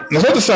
Nosotros,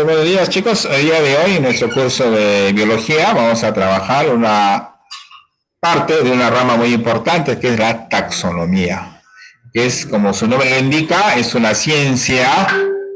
buenos días chicos, el día de hoy en nuestro curso de biología vamos a trabajar una parte de una rama muy importante que es la taxonomía, que es, como su nombre lo indica, es una ciencia,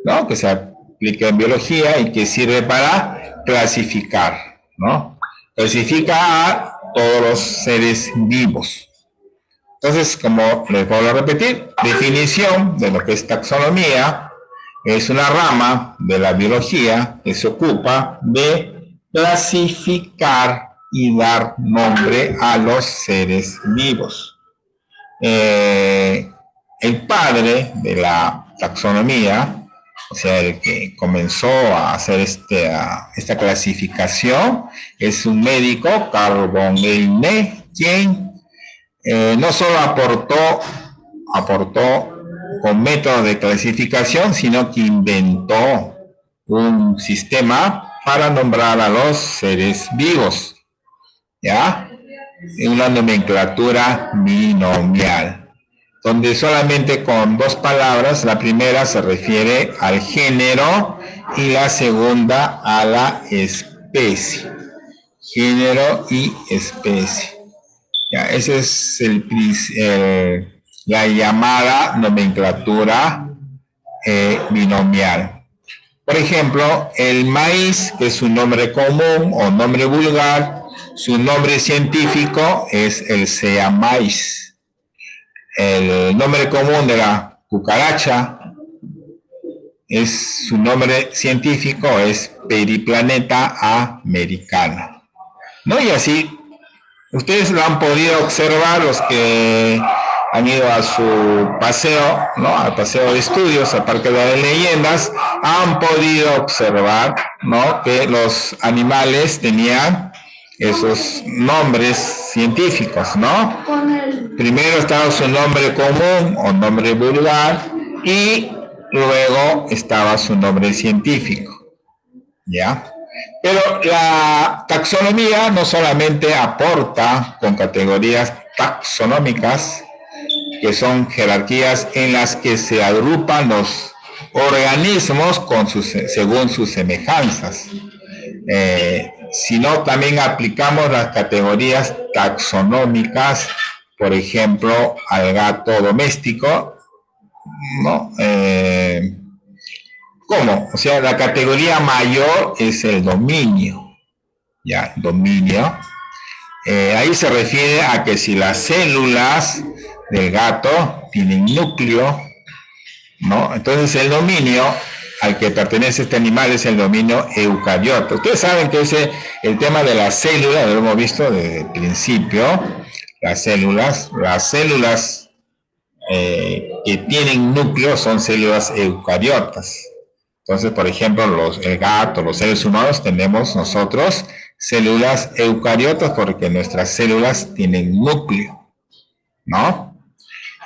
¿no?, que se aplica en biología y que sirve para clasificar, ¿no? Clasifica a todos los seres vivos. Entonces, como les vuelvo a repetir, definición de lo que es taxonomía: es una rama de la biología que se ocupa de clasificar y dar nombre a los seres vivos. El padre de la taxonomía, o sea, el que comenzó a hacer esta clasificación, es un médico, Carl von Linné, quien no solo aportó con métodos de clasificación, sino que inventó un sistema para nombrar a los seres vivos, ¿ya? En una nomenclatura binomial, donde solamente con dos palabras, la primera se refiere al género y la segunda a la especie. Género y especie. Ya, ese es la llamada nomenclatura binomial. Por ejemplo, el maíz, que es su nombre común o nombre vulgar, su nombre científico es el sea maíz. El nombre común de la cucaracha, su nombre científico es Periplaneta americana, ¿no? Y así, ustedes lo han podido observar, los que han ido a su paseo, ¿no?, al paseo de estudios, al Parque de las Leyendas, han podido observar, ¿no?, que los animales tenían esos nombres científicos, ¿no? Primero estaba su nombre común o nombre vulgar y luego estaba su nombre científico, ¿ya? Pero la taxonomía no solamente aporta con categorías taxonómicas, que son jerarquías en las que se agrupan los organismos según sus semejanzas, sino también aplicamos las categorías taxonómicas, por ejemplo, al gato doméstico, ¿no? ¿Cómo? O sea, la categoría mayor es el dominio, ¿ya? Dominio. Ahí se refiere a que si las células del gato tienen núcleo, ¿no? Entonces el dominio al que pertenece este animal es el dominio eucariota. Ustedes saben que el tema de las células, lo hemos visto desde el principio, las células que tienen núcleo son células eucariotas. Entonces, por ejemplo, el gato, los seres humanos, tenemos nosotros células eucariotas porque nuestras células tienen núcleo, ¿no?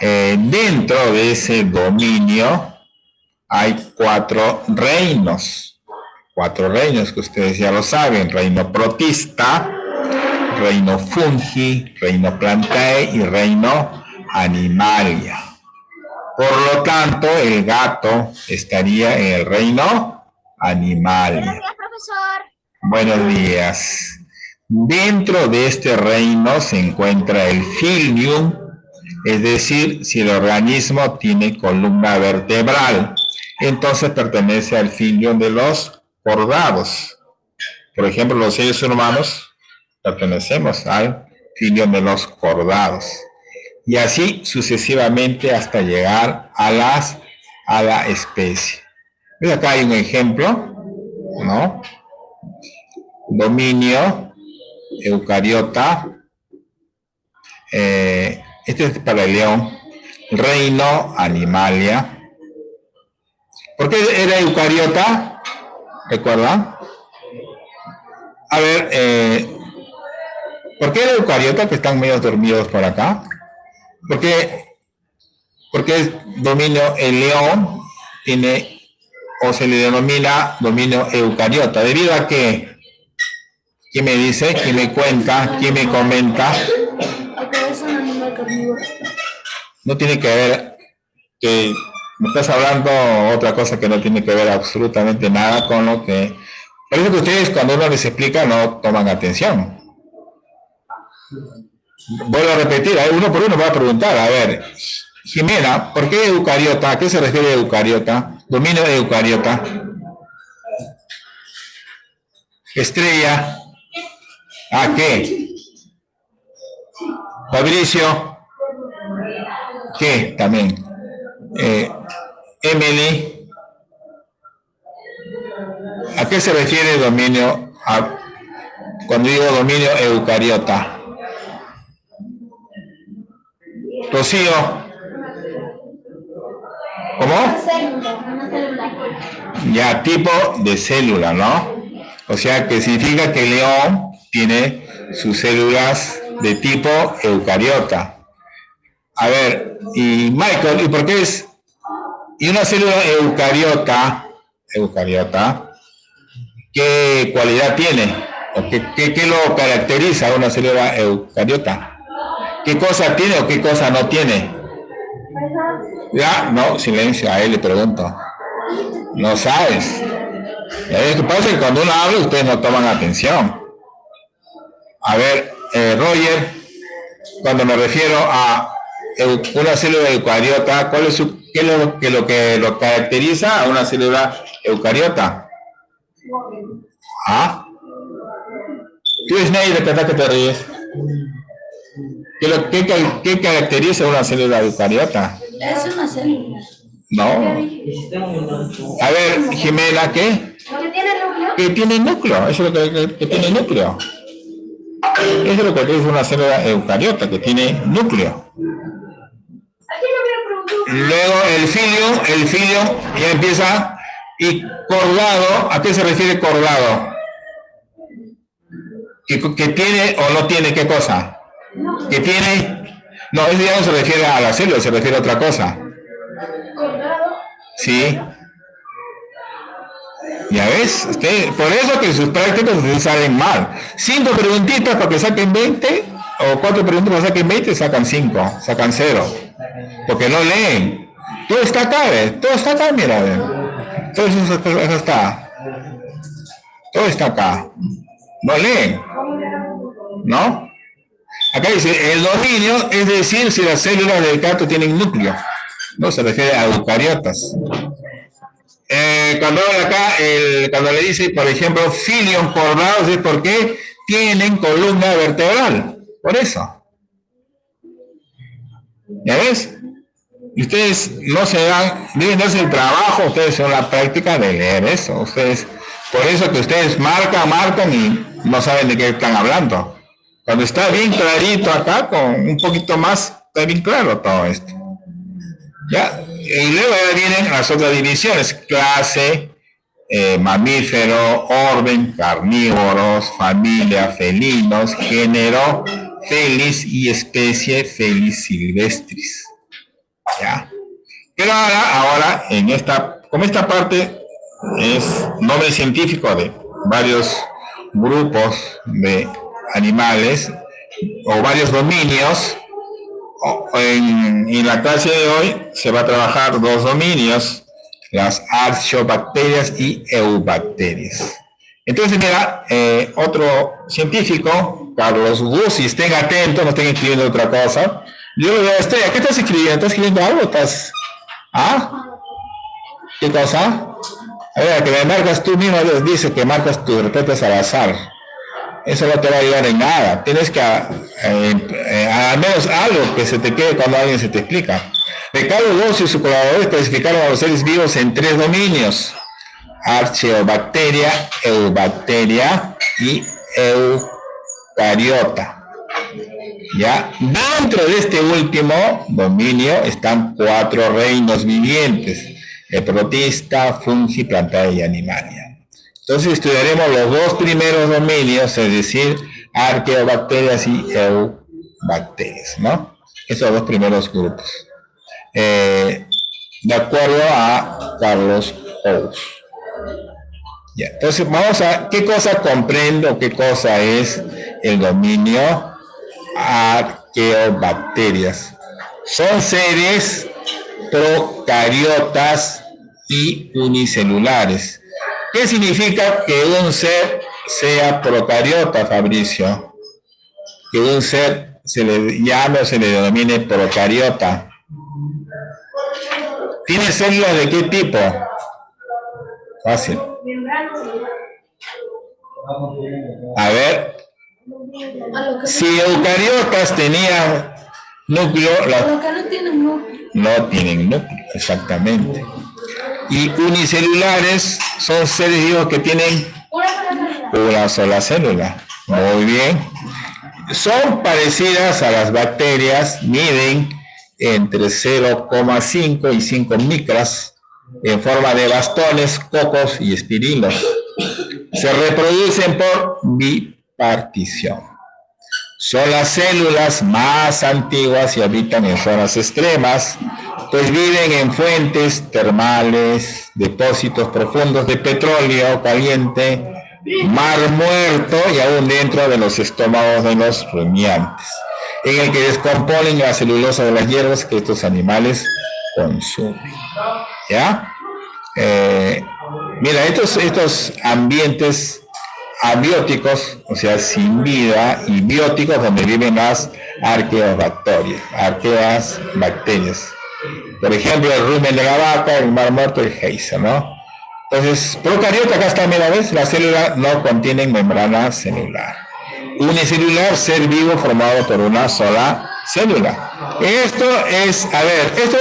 Dentro de ese dominio hay cuatro reinos que ustedes ya lo saben: reino protista, reino fungi, reino plantae y reino animalia. Por lo tanto, el gato estaría en el reino animal. Buenos días, profesor. Buenos días. Dentro de este reino se encuentra el filium, es decir, si el organismo tiene columna vertebral, entonces pertenece al filium de los cordados. Por ejemplo, los seres humanos pertenecemos al filium de los cordados. Y así sucesivamente hasta llegar a la especie. ¿Ves? Acá hay un ejemplo, ¿no? Dominio, eucariota, este es para el león, reino, animalia. ¿Por qué era eucariota? ¿Recuerdan? A ver, ¿por qué era eucariota, que están medio dormidos por acá? Porque dominio el león tiene, o se le denomina dominio eucariota, debido a que, ¿quién me dice? ¿Quién me cuenta? ¿Quién me comenta? Porque es un animal carnívoro. No tiene que ver que Me estás hablando otra cosa que no tiene que ver absolutamente nada con lo que... Por eso que ustedes cuando uno les explica no toman atención. Vuelvo a repetir, uno por uno va a preguntar, a ver, Jimena, ¿por qué eucariota? ¿A qué se refiere eucariota? Dominio de eucariota. Estrella, ¿a qué? Fabricio, ¿qué? También. Emily, ¿a qué se refiere dominio? Cuando digo dominio eucariota. Rocío, ¿cómo? Ya, tipo de célula, ¿no? O sea que significa que el león tiene sus células de tipo eucariota. A ver, y Michael, ¿y por qué es? Y una célula eucariota, ¿qué cualidad tiene? ¿O qué lo caracteriza a una célula eucariota? ¿Qué cosa tiene o qué cosa no tiene? Ya, no, silencio, a él le pregunto. No sabes. Lo que pasa es que cuando uno habla ustedes no toman atención. A ver, Roger, cuando me refiero a una célula eucariota, ¿qué es lo que lo caracteriza a una célula eucariota? ¿Ah? ¿Tú, Snake, de verdad que te ríes? ¿Qué caracteriza a una célula eucariota? Es una célula. No. A ver, Jimena, ¿qué? ¿Que tiene núcleo? Que tiene núcleo, eso es lo que tiene núcleo. Eso es lo que es una célula eucariota, que tiene núcleo. Luego el filio ya empieza, y cordado, ¿a qué se refiere cordado? ¿Que tiene o no tiene qué cosa? ¿Que tiene? No, eso ya no se refiere a la célula, se refiere a otra cosa. Sí. ¿Ya ves? Por eso que sus prácticas ustedes salen mal. 5 preguntitas para que saquen 20, o 4 preguntas para que saquen 20, sacan 5, sacan 0. Porque no leen. Todo está acá, ¿ves? Todo está acá, mira, ¿ves? Todo eso está. Todo está acá. No leen. ¿No? Acá dice, el dominio es decir si las células del gato tienen núcleo. No se refiere a eucariotas. Cuando habla acá, cuando le dice, por ejemplo, filium cordados, es porque tienen columna vertebral. Por eso. ¿Ya ves? Y ustedes no se dan, deben darse el trabajo, ustedes son la práctica de leer eso. Ustedes, por eso que ustedes marcan y no saben de qué están hablando. Cuando está bien clarito acá, con un poquito más, está bien claro todo esto. ¿Ya? Y luego ya vienen las otras divisiones: clase, mamífero, orden, carnívoros, familia, felinos, género, felis y especie, Felis silvestris. ¿Ya? Pero ahora como esta parte es nombre científico de varios grupos de animales o varios dominios, en la clase de hoy se va a trabajar 2 dominios, las archaeobacterias y eubacterias. Entonces, mira, otro científico, Carlos Guzzi, estén atentos, no estén escribiendo otra cosa. Yo estoy, ¿qué estás escribiendo? ¿Estás escribiendo algo? ¿Ah? ¿Qué cosa? A ver, que me marcas tú mismo, dice que marcas tus respuestas al azar. Eso no te va a ayudar en nada. Tienes que, al menos algo que se te quede cuando alguien se te explica. Ricardo Gozzi y su colaboradores clasificaron a los seres vivos en 3 dominios: archaeobacteria, eubacteria y eucariota. Ya, dentro de este último dominio están 4 reinos vivientes: protista, fungi, plantae y animalia. Entonces estudiaremos los 2 primeros dominios, es decir, arqueobacterias y eubacterias, ¿no? Esos 2 primeros grupos. De acuerdo a Carlos House. Ya, entonces vamos a qué cosa comprendo, qué cosa es el dominio arqueobacterias. Son seres procariotas y unicelulares. ¿Qué significa que un ser sea procariota, Fabricio? Que un ser se le llame o se le denomine procariota. ¿Tiene células de qué tipo? Fácil. A ver, si eucariotas tenían núcleo, no tienen núcleo, exactamente. Y unicelulares son seres vivos que tienen una sola célula. Muy bien. Son parecidas a las bacterias, miden entre 0,5 y 5 micras en forma de bastones, cocos y espirilos. Se reproducen por bipartición. Son las células más antiguas y habitan en zonas extremas, pues viven en fuentes termales, depósitos profundos de petróleo caliente, mar muerto y aún dentro de los estómagos de los rumiantes, en el que descomponen la celulosa de las hierbas que estos animales consumen. ¿Ya? Mira, estos ambientes abióticos, o sea, sin vida, y bióticos, donde viven las arqueobacterias. Por ejemplo, el rumen de la vaca, el mar muerto, el geyser, ¿no? Entonces, procariota, acá está, mira, ¿ves? La célula no contiene membrana celular. Unicelular, ser vivo formado por una sola célula. Esto es, a ver, esto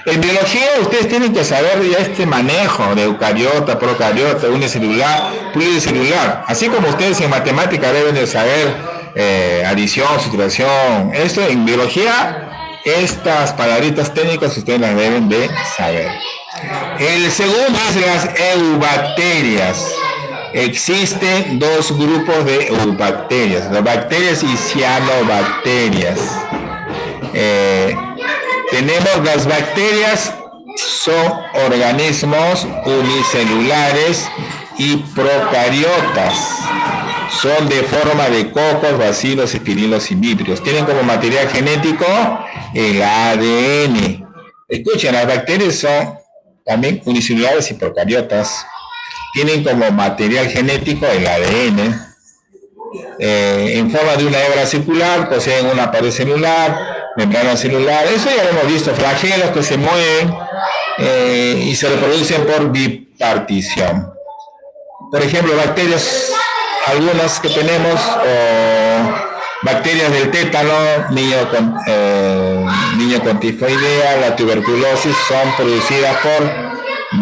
en biología ustedes tienen que saber ya este manejo de eucariota, procariota, unicelular, pluricelular. Así como ustedes en matemática deben de saber adición, sustracción. Esto en biología, estas palabritas técnicas ustedes las deben de saber. El segundo es las eubacterias. Existen dos grupos de eubacterias, las bacterias y cianobacterias. Tenemos las bacterias, son organismos unicelulares y procariotas. Son de forma de cocos, bacilos, espirilos y vítrios. Tienen como material genético el ADN. Escuchen, las bacterias son también unicelulares y procariotas. Tienen como material genético el ADN. En forma de una hebra circular, poseen una pared celular, membrana celular. Eso ya lo hemos visto, flagelos que se mueven y se reproducen por bipartición. Por ejemplo, bacterias, algunas que tenemos, bacterias del tétano, niño con tifoidea, la tuberculosis, son producidas por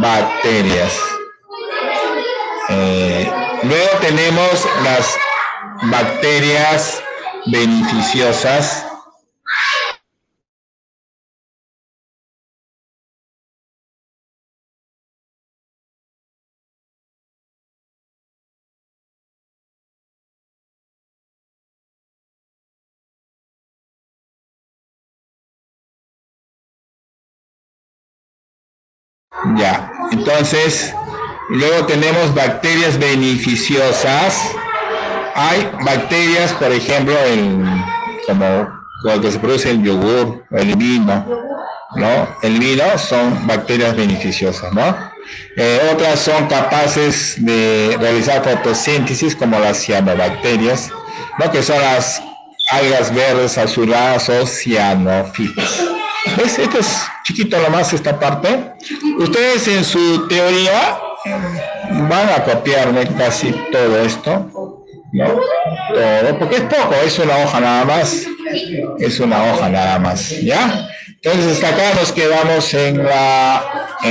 bacterias. Luego tenemos las bacterias beneficiosas. Ya, entonces, luego tenemos bacterias beneficiosas. Hay bacterias, por ejemplo, como lo que se produce el yogur, el vino, ¿no? El vino son bacterias beneficiosas, ¿no? Otras son capaces de realizar fotosíntesis, como las cianobacterias, ¿no? Que son las algas verdes azuladas o cianófitas. ¿Ves? Esto es chiquito nomás, esta parte. Ustedes en su teoría van a copiarme casi todo esto, ¿no? Todo, porque es poco, es una hoja nada más. Es una hoja nada más, ¿ya? Entonces hasta acá nos quedamos en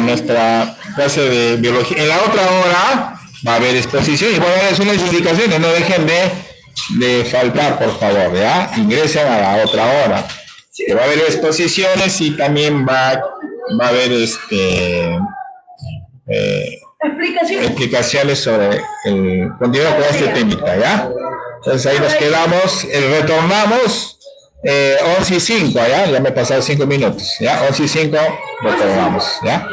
nuestra clase de biología. En la otra hora va a haber exposición y voy a darles unas indicaciones, no dejen de faltar, por favor, ¿ya? Ingresen a la otra hora. Que va a haber exposiciones y también va a haber explicaciones sobre el continuo con este temita, ¿ya? Entonces ahí nos quedamos, retornamos 11:05, ¿ya? Ya me he pasado 5 minutos, ¿ya? 11:05 retornamos, ¿ya?